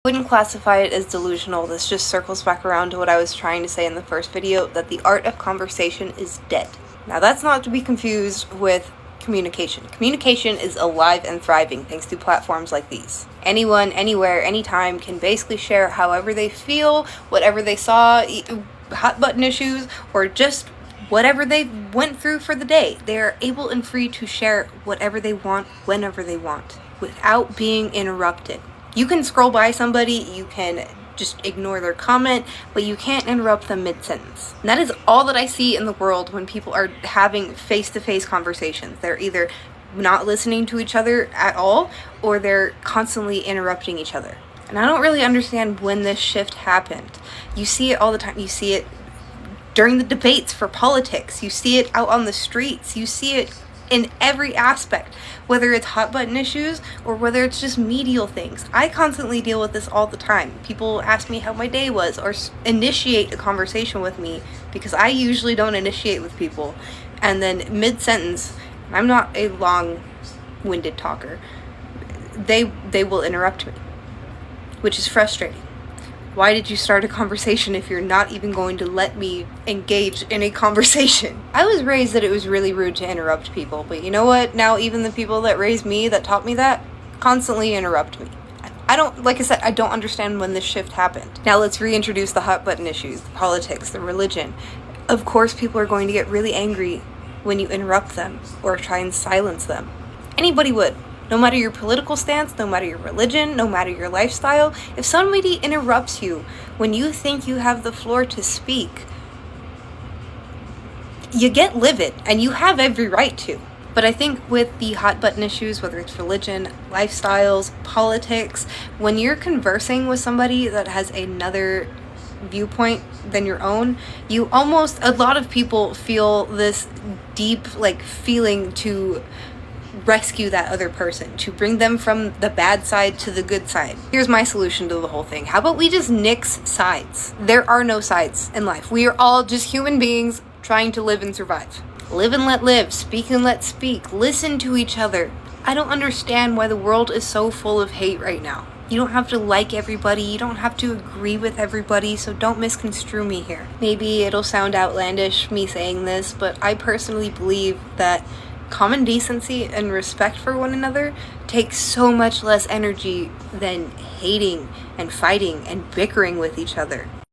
Wouldn't classify it as delusional. This just circles back around to what I was trying to say in the first video, that the art of conversation is dead. Now that's not to be confused with communication. Communication is alive and thriving thanks to platforms like these. Anyone, anywhere, anytime can basically share however they feel, whatever they saw, hot button issues, or just whatever they went through for the day. They are able and free to share whatever they want, whenever they want, without being interrupted. You can scroll by somebody, you can just ignore their comment, but you can't interrupt them mid-sentence. And that is all that I see in the world when people are having face-to-face conversations. They're either not listening to each other at all, or they're constantly interrupting each other. And I don't really understand when this shift happened. You see it all the time. You see it during the debates for politics. You see it out on the streets. You see it in every aspect, whether it's hot button issues or whether it's just medial things. I constantly deal with this all the time. People ask me how my day was or initiate a conversation with me, because I usually don't initiate with people. And then mid-sentence, I'm not a long-winded talker, they will interrupt me, which is frustrating. Why did you start a conversation if you're not even going to let me engage in a conversation? I was raised that it was really rude to interrupt people, but you know what? Now even the people that raised me, that taught me that, constantly interrupt me. Like I said, I don't understand when this shift happened. Now let's reintroduce the hot button issues, the politics, the religion. Of course people are going to get really angry when you interrupt them or try and silence them. Anybody would. No matter your political stance, no matter your religion, no matter your lifestyle, if somebody interrupts you when you think you have the floor to speak, you get livid, and you have every right to. But I think with the hot button issues, whether it's religion, lifestyles, politics, when you're conversing with somebody that has another viewpoint than your own, a lot of people feel this deep feeling to rescue that other person, to bring them from the bad side to the good side. Here's my solution to the whole thing. How about we just nix sides? There are no sides in life. We are all just human beings trying to live and survive. Live and let live, speak and let speak, listen to each other. I don't understand why the world is so full of hate right now. You don't have to like everybody, you don't have to agree with everybody, so don't misconstrue me here. Maybe it'll sound outlandish, me saying this, but I personally believe that common decency and respect for one another takes so much less energy than hating and fighting and bickering with each other.